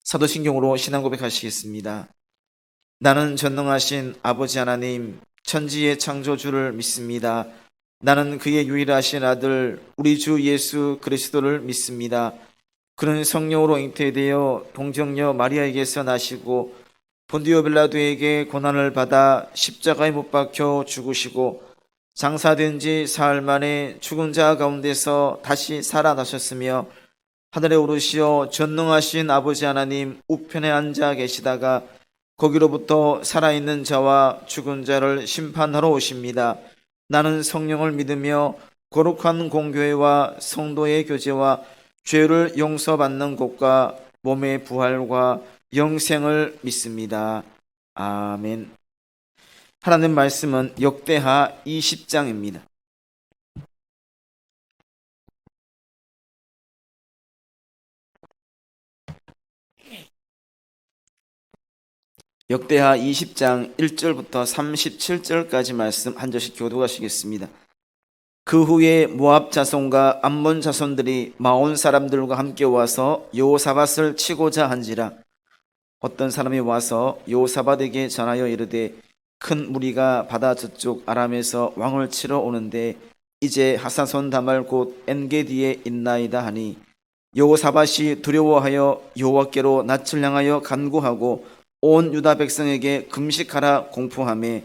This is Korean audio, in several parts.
사도신경으로 신앙 고백하시겠습니다. 나는 전능하신 아버지 하나님, 천지의 창조주를 믿습니다. 나는 그의 유일하신 아들 우리 주 예수 그리스도를 믿습니다. 그는 성령으로 잉태되어 동정녀 마리아에게서 나시고 본디오 빌라도에게 고난을 받아 십자가에 못 박혀 죽으시고 장사된 지 사흘 만에 죽은 자 가운데서 다시 살아나셨으며 하늘에 오르시어 전능하신 아버지 하나님 우편에 앉아 계시다가 거기로부터 살아있는 자와 죽은 자를 심판하러 오십니다. 나는 성령을 믿으며 거룩한 공교회와 성도의 교제와 죄를 용서받는 것과 몸의 부활과 영생을 믿습니다. 아멘. 하나님 말씀은 역대하 20장입니다. 역대하 20장 1절부터 37절까지 말씀 한 절씩 교독하시겠습니다. 그 후에 모압 자손과 암몬 자손들이 마온 사람들과 함께 와서 여호사밧을 치고자 한지라. 어떤 사람이 와서 여호사밧에게 전하여 이르되 큰 무리가 바다 저쪽 아람에서 왕을 치러 오는데 이제 하사손 다말 곧 엔게디에 있나이다 하니 여호사밧이 두려워하여 여호와께로 낯을 향하여 간구하고 온 유다 백성에게 금식하라 공포하며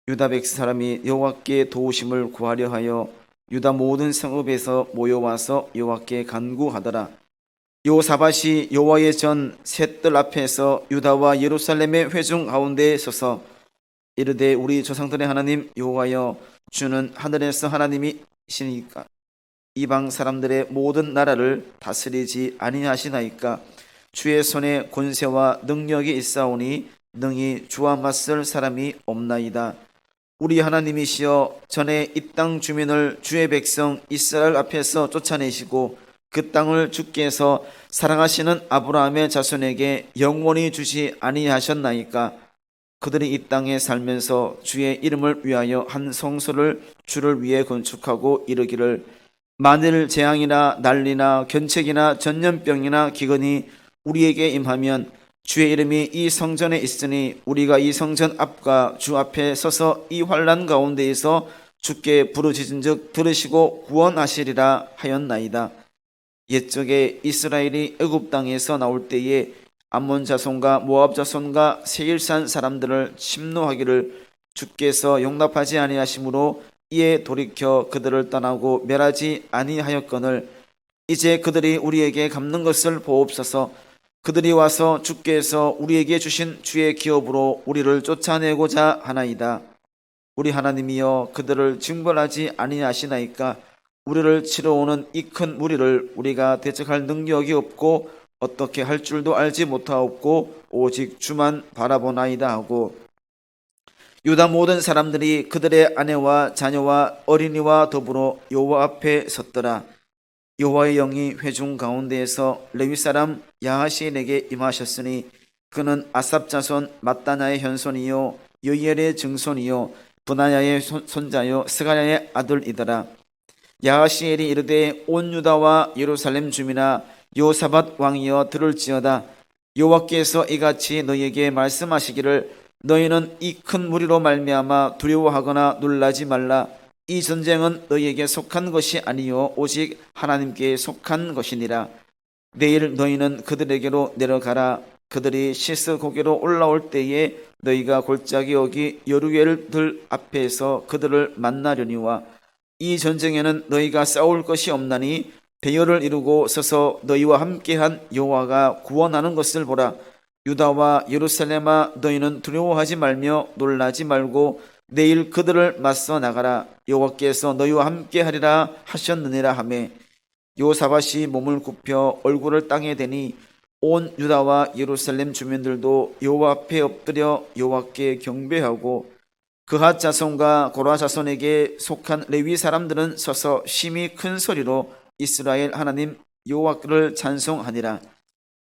유다 백성 사람이 여호와께 도우심을 구하려 하여 유다 모든 성읍에서 모여와서 여호와께 간구하더라. 여호사밧이 여호와의 전 셋들 앞에서 유다와 예루살렘의 회중 가운데 서서 이르되 우리 조상들의 하나님 여호와여, 주는 하늘에서 하나님이시니까 이방 사람들의 모든 나라를 다스리지 아니하시나이까. 주의 손에 권세와 능력이 있사오니 능히 주와 맞설 사람이 없나이다. 우리 하나님이시여, 전에 이 땅 주민을 주의 백성 이스라엘 앞에서 쫓아내시고 그 땅을 주께서 사랑하시는 아브라함의 자손에게 영원히 주지 아니하셨나이까. 그들이 이 땅에 살면서 주의 이름을 위하여 한 성소를 주를 위해 건축하고 이르기를 만일 재앙이나 난리나 견책이나 전염병이나 기근이 우리에게 임하면 주의 이름이 이 성전에 있으니 우리가 이 성전 앞과 주 앞에 서서 이 환난 가운데에서 주께 부르짖은즉 들으시고 구원하시리라 하였나이다. 옛적에 이스라엘이 애굽 땅에서 나올 때에 암몬 자손과 모압 자손과 세일산 사람들을 침노하기를 주께서 용납하지 아니하심으로 이에 돌이켜 그들을 떠나고 멸하지 아니하였거늘 이제 그들이 우리에게 갚는 것을 보옵소서. 그들이 와서 주께서 우리에게 주신 주의 기업으로 우리를 쫓아내고자 하나이다. 우리 하나님이여, 그들을 징벌하지 아니하시나이까. 우리를 치러 오는 이 큰 무리를 우리가 대적할 능력이 없고 어떻게 할 줄도 알지 못하옵고 오직 주만 바라보나이다 하고 유다 모든 사람들이 그들의 아내와 자녀와 어린이와 더불어 여호와 앞에 섰더라. 여호와의 영이 회중 가운데에서 레위 사람 야하시엘에게 임하셨으니 그는 아삽 자손 mat단야의 현손이요 여이엘의 증손이요 브나야의 손자요 스가랴의 아들이더라. 야하시엘이 이르되 온 유다와 예루살렘 주민아 여호사밧 왕이여 들을지어다. 여호와께서 이같이 너희에게 말씀하시기를 너희는 이 큰 무리로 말미암아 두려워하거나 놀라지 말라. 이 전쟁은 너희에게 속한 것이 아니요 오직 하나님께 속한 것이니라. 내일 너희는 그들에게로 내려가라. 그들이 시스 고개로 올라올 때에 너희가 골짜기 여기 여루엘들 앞에서 그들을 만나려니와 이 전쟁에는 너희가 싸울 것이 없나니 대열을 이루고 서서 너희와 함께한 여호와가 구원하는 것을 보라. 유다와 예루살렘아, 너희는 두려워하지 말며 놀라지 말고 내일 그들을 맞서 나가라. 여호와께서 너희와 함께하리라 하셨느니라 하매 여호사밧이 몸을 굽혀 얼굴을 땅에 대니 온 유다와 예루살렘 주민들도 여호와 앞에 엎드려 여호와께 경배하고 그핫 자손과 고라 자손에게 속한 레위 사람들은 서서 심히 큰 소리로 이스라엘 하나님 여호와를 찬송하니라.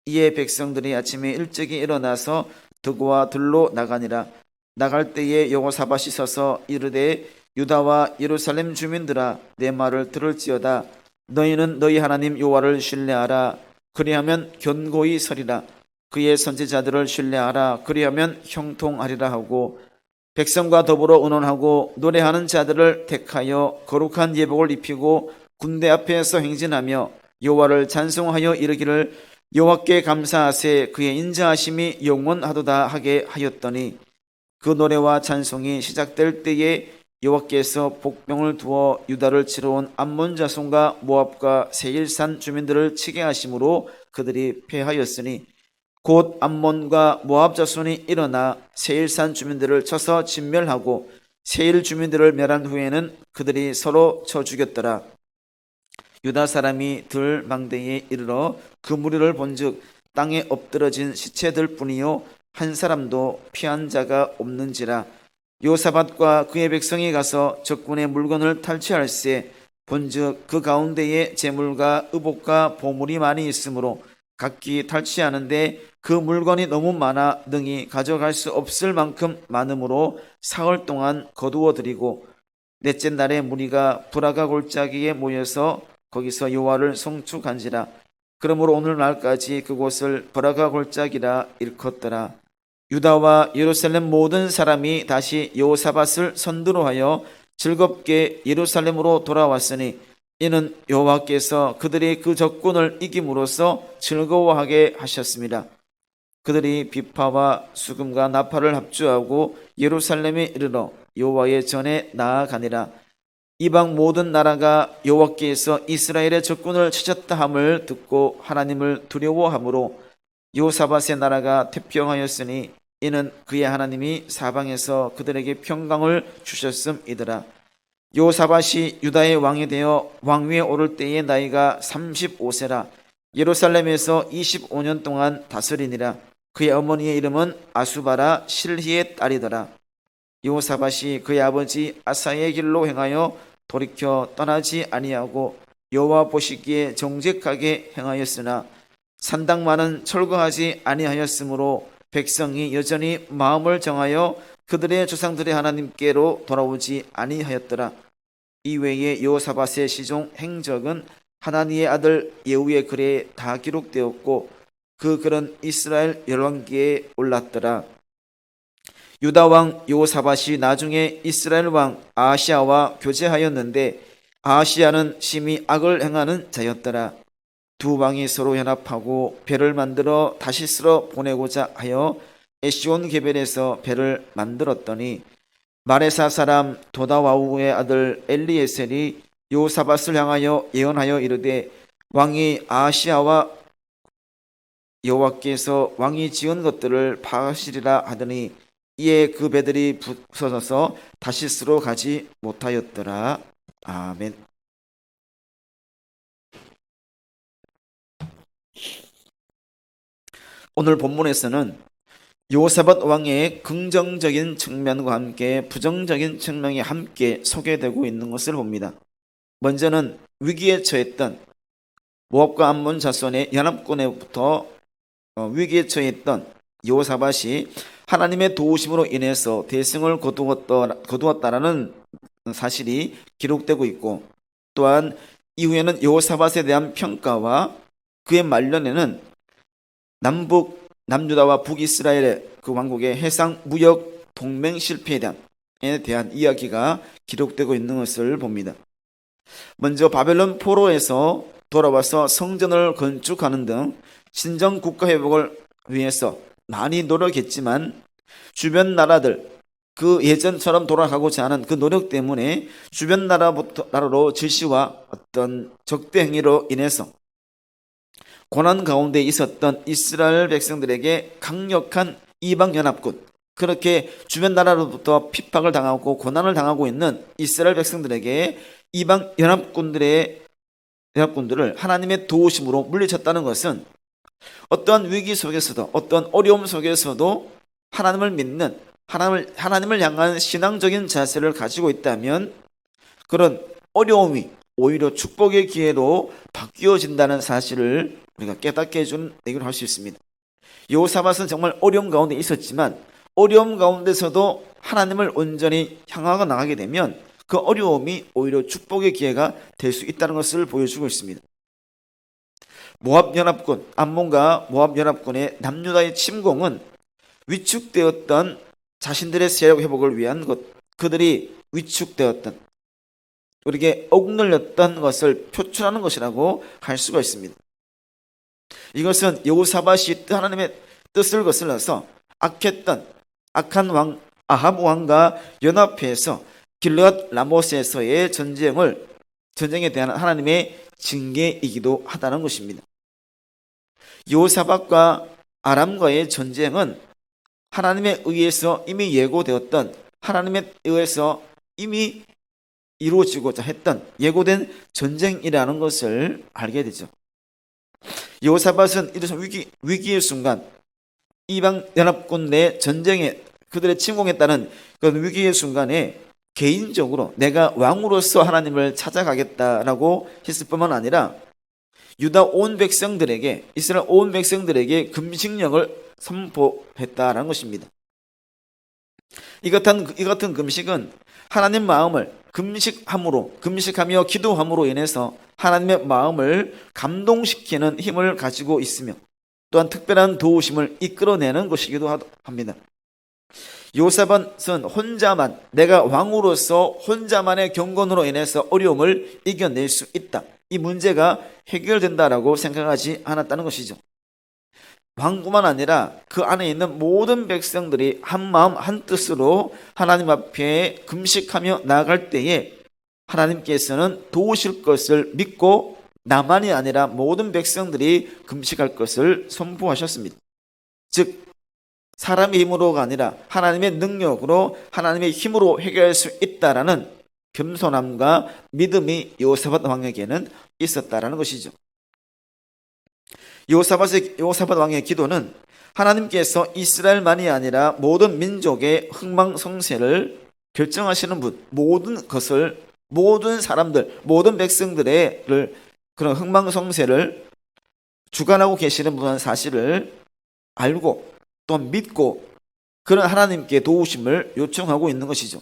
이에 백성들이 아침에 일찍이 일어나서 드고와 들로 나가니라. 나갈 때에 여호사밧이 서서 이르되 유다와 예루살렘 주민들아, 내 말을 들을지어다. 너희는 너희 하나님 여호와를 신뢰하라. 그리하면 견고히 서리라. 그의 선지자들을 신뢰하라. 그리하면 형통하리라 하고 백성과 더불어 의논하고 노래하는 자들을 택하여 거룩한 예복을 입히고 군대 앞에서 행진하며 여호와를 찬송하여 이르기를 여호와께 감사하세 그의 인자하심이 영원하도다 하게 하였더니 그 노래와 찬송이 시작될 때에 여호와께서 복병을 두어 유다를 치러 온 암몬 자손과 모압과 세일산 주민들을 치게 하심으로 그들이 패하였으니 곧 암몬과 모압 자손이 일어나 세일산 주민들을 쳐서 진멸하고 세일 주민들을 멸한 후에는 그들이 서로 쳐 죽였더라. 유다 사람이 들 망대에 이르러 그 무리를 본즉 땅에 엎드러진 시체들 뿐이요 한 사람도 피한 자가 없는지라. 요사밧과 그의 백성이 가서 적군의 물건을 탈취할세 본즉 그 가운데에 재물과 의복과 보물이 많이 있으므로 각기 탈취하는데 그 물건이 너무 많아 능히 가져갈 수 없을 만큼 많으므로 사흘 동안 거두어 드리고 넷째 날에 무리가 브라가 골짜기에 모여서 거기서 여호와를 송축한지라. 그러므로 오늘날까지 그곳을 브라가 골짜기라 일컫더라. 유다와 예루살렘 모든 사람이 다시 여호사밧을 선두로 하여 즐겁게 예루살렘으로 돌아왔으니 이는 여호와께서 그들이 그 적군을 이김으로써 즐거워하게 하셨습니다. 그들이 비파와 수금과 나팔을 합주하고 예루살렘에 이르러 여호와의 전에 나아가니라. 이방 모든 나라가 여호와께서 이스라엘의 적군을 치셨다 함을 듣고 하나님을 두려워하므로 여호사밧의 나라가 태평하였으니 이는 그의 하나님이 사방에서 그들에게 평강을 주셨음이더라. 여호사밧이 유다의 왕이 되어 왕위에 오를 때의 나이가 35세라. 예루살렘에서 25년 동안 다스리니라. 그의 어머니의 이름은 아수바라 실히의 딸이더라. 여호사밧이 그의 아버지 아사의 길로 행하여 돌이켜 떠나지 아니하고 여호와 보시기에 정직하게 행하였으나 산당만은 철거하지 아니하였으므로 백성이 여전히 마음을 정하여 그들의 조상들의 하나님께로 돌아오지 아니하였더라. 이외에 여호사밧의 시종 행적은 하나니의 아들 예후의 글에 다 기록되었고 그 글은 이스라엘 열왕기에 올랐더라. 유다 왕 여호사밧이 나중에 이스라엘 왕 아하시야와 교제하였는데 아하시야는 심히 악을 행하는 자였더라. 두 왕이 서로 연합하고 배를 만들어 다시스로 보내고자 하여 에시온 게벨에서 배를 만들었더니 마레사 사람 도다와우의 아들 엘리에셀이 여호사밧을 향하여 예언하여 이르되 왕이 아하시야와 여호와께서 왕이 지은 것들을 파하시리라 하더니 이에 그 배들이 부서져서 다시스로 가지 못하였더라. 아멘. 오늘 본문에서는 여호사밧 왕의 긍정적인 측면과 함께 부정적인 측면이 함께 소개되고 있는 것을 봅니다. 먼저는 위기에 처했던 모압과 암몬 자손의 연합군에부터 위기에 처했던 여호사밧이 하나님의 도우심으로 인해서 대승을 거두었다라는 사실이 기록되고 있고 또한 이후에는 여호사밧에 대한 평가와 그의 말년에는 남유다와 북이스라엘의 그 왕국의 해상 무역 동맹 실패에 대한 이야기가 기록되고 있는 것을 봅니다. 먼저 바벨론 포로에서 돌아와서 성전을 건축하는 등 신정 국가 회복을 위해서 많이 노력했지만 주변 나라들 그 예전처럼 돌아가고자 하는 그 노력 때문에 주변 나라로 질시와 어떤 적대 행위로 인해서 고난 가운데 있었던 이스라엘 백성들에게 강력한 이방연합군, 그렇게 주변 나라로부터 핍박을 당하고 고난을 당하고 있는 이스라엘 백성들에게 이방연합군들을 하나님의 도우심으로 물리쳤다는 것은 어떠한 위기 속에서도 어떤 어려움 속에서도 하나님을 믿는 하나님을 향한 신앙적인 자세를 가지고 있다면 그런 어려움이 오히려 축복의 기회로 바뀌어진다는 사실을 우리가 깨닫게 해주는 얘기를 할 수 있습니다. 여호사밧은 정말 어려움 가운데 있었지만 어려움 가운데서도 하나님을 온전히 향하고 나가게 되면 그 어려움이 오히려 축복의 기회가 될 수 있다는 것을 보여주고 있습니다. 모압 연합군, 암몬과 모압 연합군의 남유다의 침공은 위축되었던 자신들의 세력 회복을 위한 것, 그들이 위축되었던, 우리에게 억눌렸던 것을 표출하는 것이라고 할 수가 있습니다. 이것은 여호사밧이 하나님의 뜻을 거슬러서 악한 왕 아합 왕과 연합해서 길르앗 라모스에서의 전쟁에 대한 하나님의 징계이기도 하다는 것입니다. 여호사밧과 아람과의 전쟁은 하나님에 의해서 이미 예고되었던, 하나님에 의해서 이미 이루어지고자 했던 예고된 전쟁이라는 것을 알게 되죠. 여호사밧은 이런 위기의 순간, 이방 연합군 내 전쟁에 그들의 침공했다는 그 위기의 순간에 개인적으로 내가 왕으로서 하나님을 찾아가겠다라고 했을 뿐만 아니라 유다 온 백성들에게, 이스라엘 온 백성들에게 금식령을 선포했다라는 것입니다. 이 같은 금식은 하나님 마음을 금식하며 기도함으로 인해서 하나님의 마음을 감동시키는 힘을 가지고 있으며 또한 특별한 도우심을 이끌어내는 것이기도 합니다. 여호사밧은 내가 왕으로서 혼자만의 경건으로 인해서 어려움을 이겨낼 수 있다, 이 문제가 해결된다라고 생각하지 않았다는 것이죠. 왕뿐만 아니라 그 안에 있는 모든 백성들이 한 마음 한 뜻으로 하나님 앞에 금식하며 나아갈 때에 하나님께서는 도우실 것을 믿고 나만이 아니라 모든 백성들이 금식할 것을 선포하셨습니다. 즉 사람의 힘으로가 아니라 하나님의 능력으로, 하나님의 힘으로 해결할 수 있다라는 겸손함과 믿음이 여호사밧 왕에게는 있었다라는 것이죠. 여호사밧 왕의 기도는 하나님께서 이스라엘만이 아니라 모든 민족의 흥망성쇠를 결정하시는 분, 모든 사람들, 모든 백성들의 그런 흥망성쇠를 주관하고 계시는 분의 사실을 알고 또 믿고 그런 하나님께 도우심을 요청하고 있는 것이죠.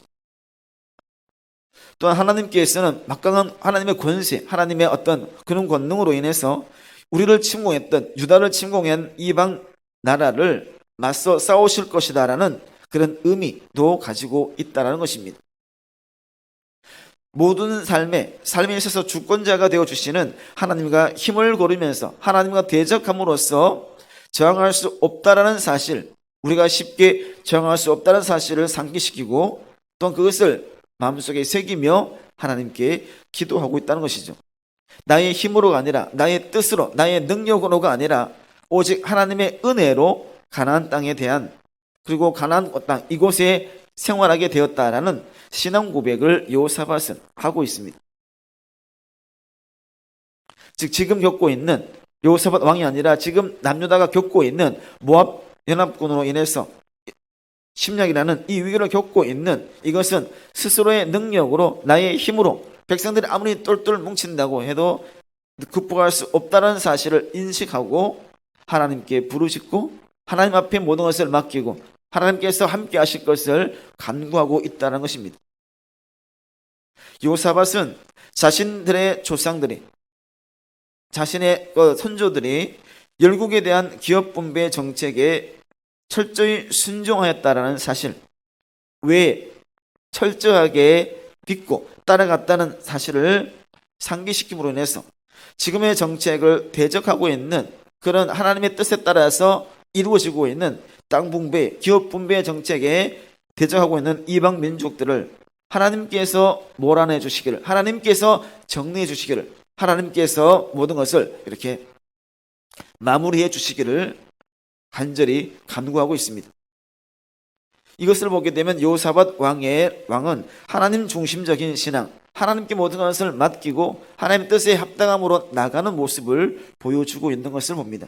또한 하나님께서는 막강한 하나님의 권세, 하나님의 어떤 그런 권능으로 인해서 우리를 침공했던, 유다를 침공한 이방 나라를 맞서 싸우실 것이다라는 그런 의미도 가지고 있다는 것입니다. 모든 삶에 있어서 주권자가 되어주시는 하나님과 힘을 고르면서 하나님과 대적함으로써 저항할 수 없다라는 사실, 우리가 쉽게 저항할 수 없다는 사실을 상기시키고 또한 그것을 마음속에 새기며 하나님께 기도하고 있다는 것이죠. 나의 힘으로가 아니라 나의 뜻으로, 나의 능력으로가 아니라 오직 하나님의 은혜로 가나안 땅에 대한, 그리고 가나안 땅 이곳에 생활하게 되었다라는 신앙 고백을 여호사밧은 하고 있습니다. 즉 지금 겪고 있는, 여호사밧 왕이 아니라 지금 남유다가 겪고 있는 모압 연합군으로 인해서 침략이라는 이 위기를 겪고 있는 이것은 스스로의 능력으로, 나의 힘으로 백성들이 아무리 똘똘 뭉친다고 해도 극복할 수 없다는 사실을 인식하고 하나님께 부르짖고 하나님 앞에 모든 것을 맡기고 하나님께서 함께 하실 것을 간구하고 있다는 것입니다. 여호사밧은 자신들의 조상들이, 자신의 선조들이 열국에 대한 기업 분배 정책에 철저히 순종하였다라는 사실, 왜 철저하게 믿고 따라갔다는 사실을 상기시킴으로 인해서 지금의 정책을 대적하고 있는 그런 하나님의 뜻에 따라서 이루어지고 있는 땅 분배, 기업 분배 정책에 대적하고 있는 이방 민족들을 하나님께서 몰아내 주시기를, 하나님께서 정리해 주시기를, 하나님께서 모든 것을 이렇게 마무리해 주시기를 간절히 간구하고 있습니다. 이것을 보게 되면 여호사밧 왕은 하나님 중심적인 신앙, 하나님께 모든 것을 맡기고 하나님의 뜻에 합당함으로 나가는 모습을 보여주고 있는 것을 봅니다.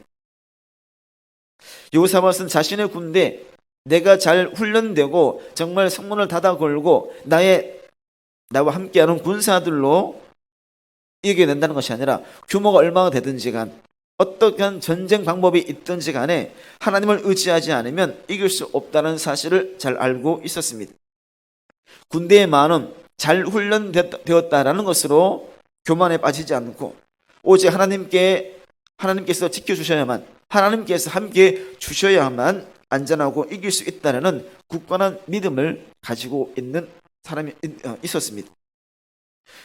여호사밧은 자신의 군대, 내가 잘 훈련되고 정말 성문을 닫아 걸고 나와 함께하는 군사들로 이겨낸다는 것이 아니라 규모가 얼마나 되든지 간, 어떠한 전쟁 방법이 있든지 간에 하나님을 의지하지 않으면 이길 수 없다는 사실을 잘 알고 있었습니다. 군대의 많음, 잘 훈련되었다라는 것으로 교만에 빠지지 않고 오직 하나님께 하나님께서 지켜주셔야만, 하나님께서 함께 주셔야만 안전하고 이길 수 있다는 굳건한 믿음을 가지고 있는 사람이 있었습니다.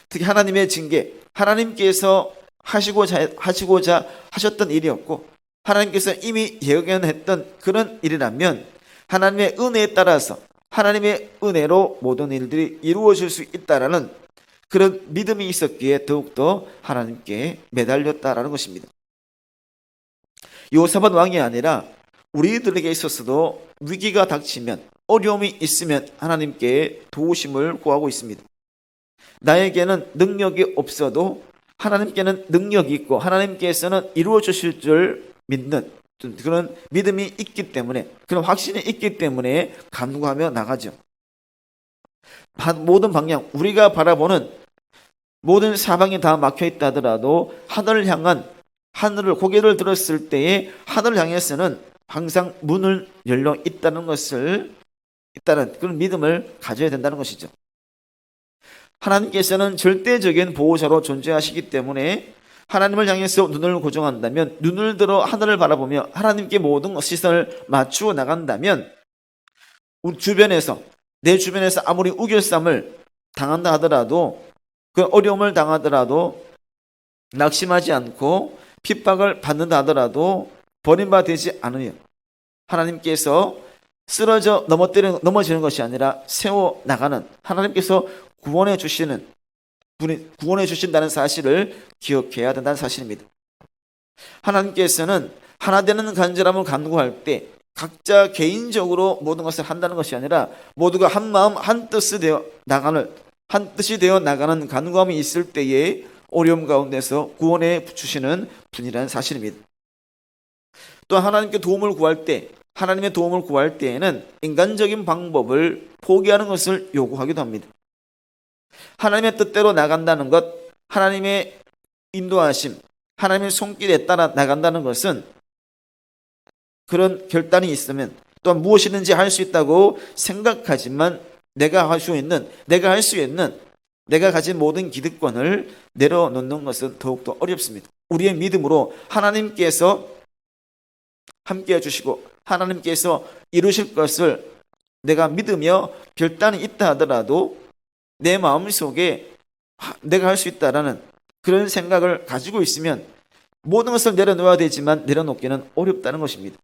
특히 하나님의 징계, 하나님께서 하시고자 하셨던 일이었고 하나님께서 이미 예견했던 그런 일이라면 하나님의 은혜에 따라서 하나님의 은혜로 모든 일들이 이루어질 수 있다라는 그런 믿음이 있었기에 더욱더 하나님께 매달렸다라는 것입니다. 요사밧 왕이 아니라 우리들에게 있어서도 위기가 닥치면, 어려움이 있으면 하나님께 도우심을 구하고 있습니다. 나에게는 능력이 없어도 하나님께는 능력이 있고 하나님께서는 이루어 주실 줄 믿는 그런 믿음이 있기 때문에, 그런 확신이 있기 때문에 간구하며 나가죠. 모든 방향, 우리가 바라보는 모든 사방이 다 막혀 있다 하더라도 하늘을 향한, 하늘을 고개를 들었을 때에 하늘을 향해서는 항상 문을 열려 있다는 그런 믿음을 가져야 된다는 것이죠. 하나님께서는 절대적인 보호자로 존재하시기 때문에 하나님을 향해서 눈을 고정한다면, 눈을 들어 하늘을 바라보며 하나님께 모든 시선을 맞추어 나간다면 내 주변에서 아무리 우겨쌈을 당한다 하더라도, 그 어려움을 당하더라도 낙심하지 않고 핍박을 받는다 하더라도 버림받지 않으며 하나님께서 쓰러져 넘어지는 것이 아니라 세워나가는, 하나님께서 구원해 주신다는 사실을 기억해야 된다는 사실입니다. 하나님께서는 하나 되는 간절함을 간구할 때 각자 개인적으로 모든 것을 한다는 것이 아니라 모두가 한 마음 한 뜻이 되어 나가는 간구함이 있을 때에 어려움 가운데서 구원해 주시는 분이라는 사실입니다. 또 하나님께 도움을 구할 때, 하나님의 도움을 구할 때에는 인간적인 방법을 포기하는 것을 요구하기도 합니다. 하나님의 뜻대로 나간다는 것, 하나님의 인도하심, 하나님의 손길에 따라 나간다는 것은 그런 결단이 있으면 또한 무엇이든지 할 수 있다고 생각하지만 내가 할 수 있는, 내가 가진 모든 기득권을 내려놓는 것은 더욱더 어렵습니다. 우리의 믿음으로 하나님께서 함께 해주시고 하나님께서 이루실 것을 내가 믿으며 결단이 있다 하더라도 내 마음속에 내가 할 수 있다라는 그런 생각을 가지고 있으면 모든 것을 내려놓아야 되지만 내려놓기는 어렵다는 것입니다.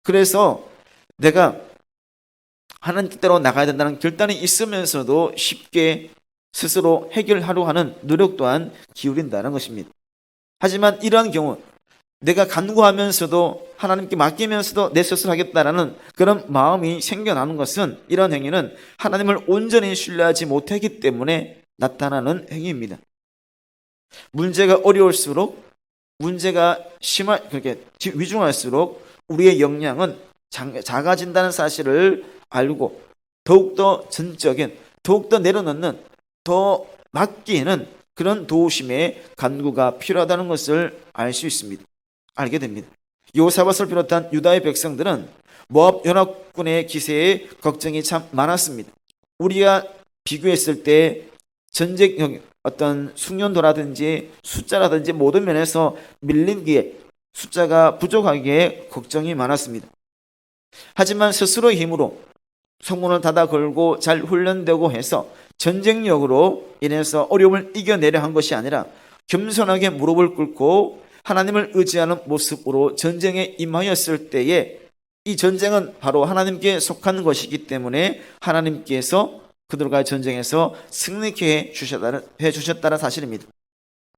그래서 내가 하나님 뜻대로 나가야 된다는 결단이 있으면서도 쉽게 스스로 해결하려 하는 노력 또한 기울인다는 것입니다. 하지만 이러한 경우 내가 간구하면서도 하나님께 맡기면서도 내 스스로 하겠다라는 그런 마음이 생겨나는 것은, 이런 행위는 하나님을 온전히 신뢰하지 못하기 때문에 나타나는 행위입니다. 문제가 어려울수록, 문제가 그렇게 위중할수록 우리의 역량은 작아진다는 사실을 알고 더욱더 전적인, 더욱더 내려놓는, 더 맡기는 그런 도우심의 간구가 필요하다는 것을 알게 됩니다. 여호사밧을 비롯한 유다의 백성들은 모압 연합군의 기세에 걱정이 참 많았습니다. 우리가 비교했을 때 전쟁 어떤 숙련도라든지 숫자라든지 모든 면에서 밀린기에, 숫자가 부족하기에 걱정이 많았습니다. 하지만 스스로의 힘으로 성문을 닫아 걸고 잘 훈련되고 해서 전쟁력으로 인해서 어려움을 이겨내려 한 것이 아니라 겸손하게 무릎을 꿇고 하나님을 의지하는 모습으로 전쟁에 임하였을 때에 이 전쟁은 바로 하나님께 속한 것이기 때문에 하나님께서 그들과 전쟁에서 승리케 해주셨다는 사실입니다.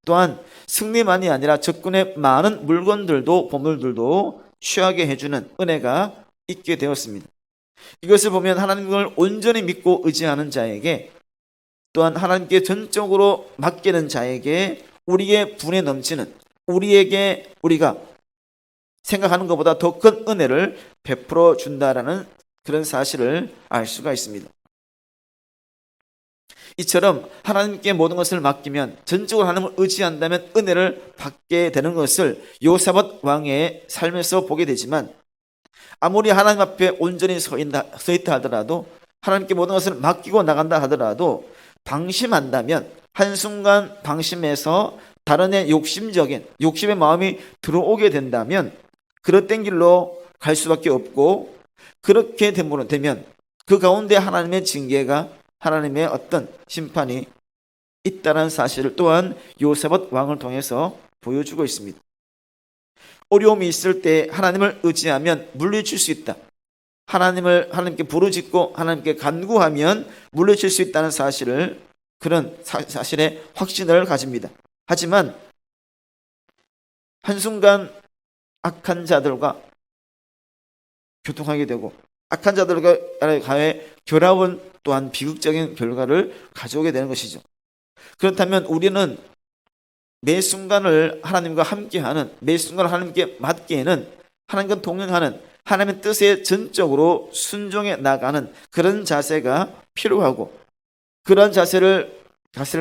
또한 승리만이 아니라 적군의 많은 물건들도 보물들도 취하게 해주는 은혜가 있게 되었습니다. 이것을 보면 하나님을 온전히 믿고 의지하는 자에게, 또한 하나님께 전적으로 맡기는 자에게 우리의 분에 넘치는, 우리가 생각하는 것보다 더 큰 은혜를 베풀어 준다라는 그런 사실을 알 수가 있습니다. 이처럼 하나님께 모든 것을 맡기면, 전적으로 하나님을 의지한다면 은혜를 받게 되는 것을 여호사밧 왕의 삶에서 보게 되지만, 아무리 하나님 앞에 온전히 서 있다 하더라도, 하나님께 모든 것을 맡기고 나간다 하더라도 방심한다면, 한순간 방심해서 다른 애 욕심의 마음이 들어오게 된다면 그릇된 길로 갈 수밖에 없고, 그렇게 되면 그 가운데 하나님의 징계가, 하나님의 어떤 심판이 있다는 사실을 또한 요세벳 왕을 통해서 보여주고 있습니다. 어려움이 있을 때 하나님을 의지하면 물리칠 수 있다. 하나님께 부르짖고 하나님께 간구하면 물리칠 수 있다는 사실을, 그런 사실의 확신을 가집니다. 하지만 한순간 악한 자들과 교통하게 되고 악한 자들과의 결합은 또한 비극적인 결과를 가져오게 되는 것이죠. 그렇다면 우리는 매 순간을 하나님과 함께하는, 매 순간을 하나님께 맡기에는, 하나님과 동행하는, 하나님의 뜻에 전적으로 순종해 나가는 그런 자세가 필요하고, 그런 자세를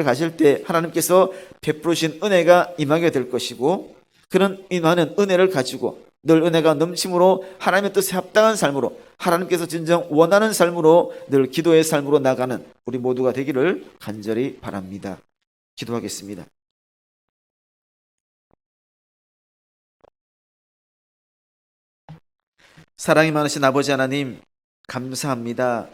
가질 때 하나님께서 베푸신 은혜가 임하게 될 것이고, 그런 임하는 은혜를 가지고 늘 은혜가 넘침으로 하나님의 뜻에 합당한 삶으로, 하나님께서 진정 원하는 삶으로, 늘 기도의 삶으로 나가는 우리 모두가 되기를 간절히 바랍니다. 기도하겠습니다. 사랑이 많으신 아버지 하나님, 감사합니다.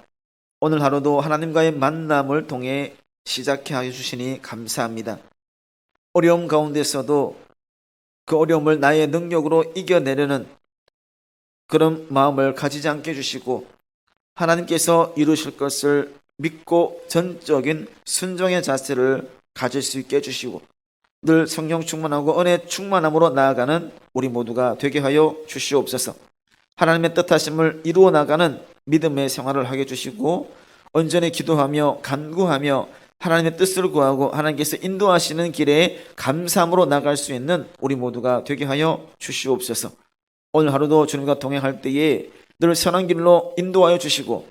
오늘 하루도 하나님과의 만남을 통해 시작해 주시니 감사합니다. 어려움 가운데서도 그 어려움을 나의 능력으로 이겨내려는 그런 마음을 가지지 않게 해주시고, 하나님께서 이루실 것을 믿고 전적인 순종의 자세를 가질 수 있게 해주시고, 늘 성령 충만하고 은혜 충만함으로 나아가는 우리 모두가 되게 하여 주시옵소서. 하나님의 뜻하심을 이루어 나가는 믿음의 생활을 하게 해주시고, 온전히 기도하며 간구하며 하나님의 뜻을 구하고 하나님께서 인도하시는 길에 감사함으로 나갈 수 있는 우리 모두가 되게 하여 주시옵소서. 오늘 하루도 주님과 동행할 때에 늘 선한 길로 인도하여 주시고,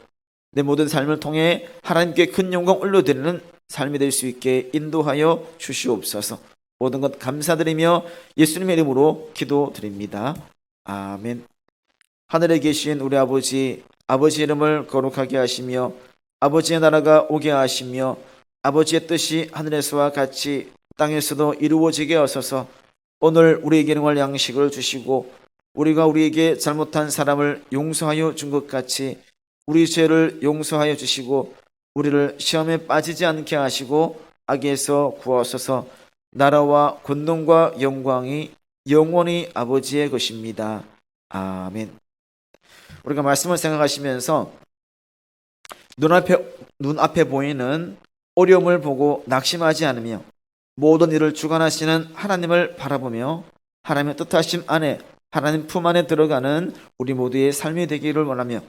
내 모든 삶을 통해 하나님께 큰 영광 올려드리는 삶이 될 수 있게 인도하여 주시옵소서. 모든 것 감사드리며 예수님의 이름으로 기도드립니다. 아멘. 하늘에 계신 우리 아버지, 아버지의 이름을 거룩하게 하시며 아버지의 나라가 오게 하시며 아버지의 뜻이 하늘에서와 같이 땅에서도 이루어지게 하소서. 오늘 우리에게 일용할 양식을 주시고, 우리가 우리에게 잘못한 사람을 용서하여 준 것 같이 우리 죄를 용서하여 주시고, 우리를 시험에 빠지지 않게 하시고 악에서 구하소서. 나라와 권능과 영광이 영원히 아버지의 것입니다. 아멘. 우리가 말씀을 생각하시면서 눈앞에 보이는 어려움을 보고 낙심하지 않으며 모든 일을 주관하시는 하나님을 바라보며 하나님의 뜻하심 안에, 하나님 품 안에 들어가는 우리 모두의 삶이 되기를 원하며,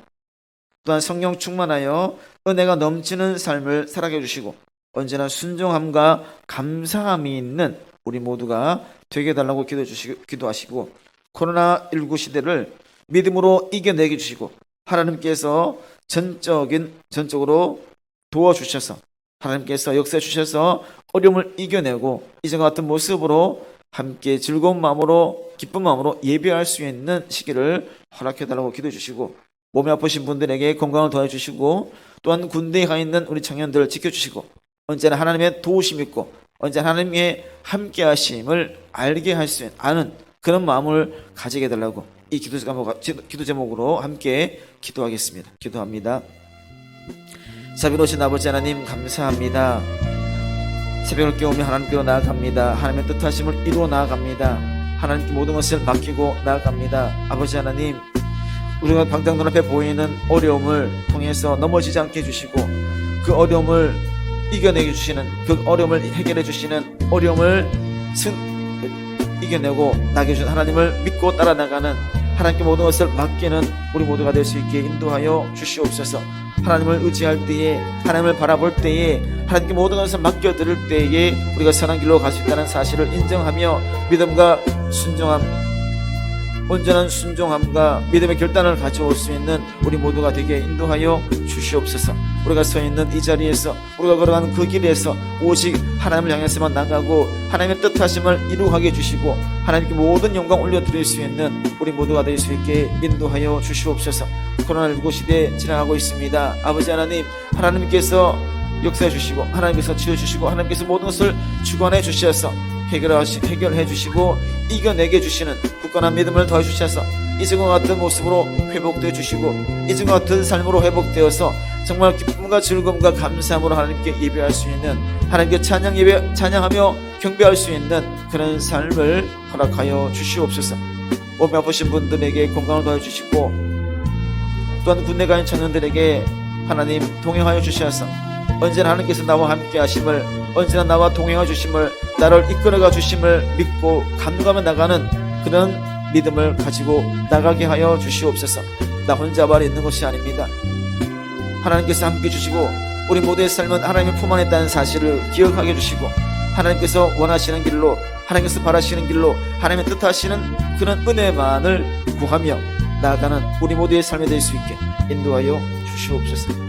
또한 성령 충만하여 은혜가 넘치는 삶을 살아게 해주시고 언제나 순종함과 감사함이 있는 우리 모두가 되게 해달라고 기도하시고, 코로나19 시대를 믿음으로 이겨내게 해주시고, 하나님께서 전적으로 도와주셔서, 하나님께서 역사해 주셔서 어려움을 이겨내고 이전과 같은 모습으로 함께 즐거운 마음으로, 기쁜 마음으로 예배할 수 있는 시기를 허락해달라고 기도해 주시고, 몸이 아프신 분들에게 건강을 더해주시고, 또한 군대에 가 있는 우리 청년들을 지켜주시고, 언제나 하나님의 도우심 있고 언제나 하나님의 함께하심을 알게 할 수 아는 그런 마음을 가지게 해달라고 이 기도 제목으로 함께 기도하겠습니다. 기도합니다. 자비로우신 아버지 하나님, 감사합니다. 새벽을 깨우며 하나님께로 나아갑니다. 하나님의 뜻하심을 이루어 나아갑니다. 하나님께 모든 것을 맡기고 나아갑니다. 아버지 하나님, 우리가 당장 눈앞에 보이는 어려움을 통해서 넘어지지 않게 해주시고, 그 어려움을 이겨내게 해주시는, 그 어려움을 해결해 주시는, 어려움을 이겨내고 나게 해주신 하나님을 믿고 따라 나가는, 하나님께 모든 것을 맡기는 우리 모두가 될 수 있게 인도하여 주시옵소서. 하나님을 의지할 때에, 하나님을 바라볼 때에, 하나님께 모든 것을 맡겨드릴 때에 우리가 선한 길로 갈 수 있다는 사실을 인정하며 믿음과 순종함, 온전한 순종함과 믿음의 결단을 가져올 수 있는 우리 모두가 되게 인도하여 주시옵소서. 우리가 서 있는 이 자리에서, 우리가 걸어가는 그 길에서 오직 하나님을 향해서만 나가고 하나님의 뜻하심을 이루게 해주시고 하나님께 모든 영광 올려드릴 수 있는 우리 모두가 될 수 있게 인도하여 주시옵소서. 코로나19 시대에 지나가고 있습니다. 아버지 하나님, 하나님께서 역사해 주시고 하나님께서 지어 주시고 하나님께서 모든 것을 주관해 주셔서 해결해 주시고 이겨내게 주시는 굳건한 믿음을 더해 주셔서 이전과 같은 모습으로 회복되어 주시고 이전과 같은 삶으로 회복되어서 정말 기쁨과 즐거움과 감사함으로 하나님께 예배할 수 있는 하나님께 찬양하며 경배할 수 있는 그런 삶을 허락하여 주시옵소서. 몸이 아프신 분들에게 건강을 더해 주시고 또한 군대 가 있는 청년들에게 하나님 동행하여 주셔서 언제나 하나님께서 나와 함께 하심을 언제나 나와 동행하여 주심을 나를 이끌어가 주심을 믿고 감동하며 나가는 그런 믿음을 가지고 나가게 하여 주시옵소서. 나 혼자 말에 있는 것이 아닙니다. 하나님께서 함께 주시고 우리 모두의 삶은 하나님의 품 안에 있다는 사실을 기억하게 해주시고 하나님께서 원하시는 길로 하나님께서 바라시는 길로 하나님의 뜻하시는 그런 은혜만을 구하며 나아가는 우리 모두의 삶이 될 수 있게 인도하여 주시옵소서.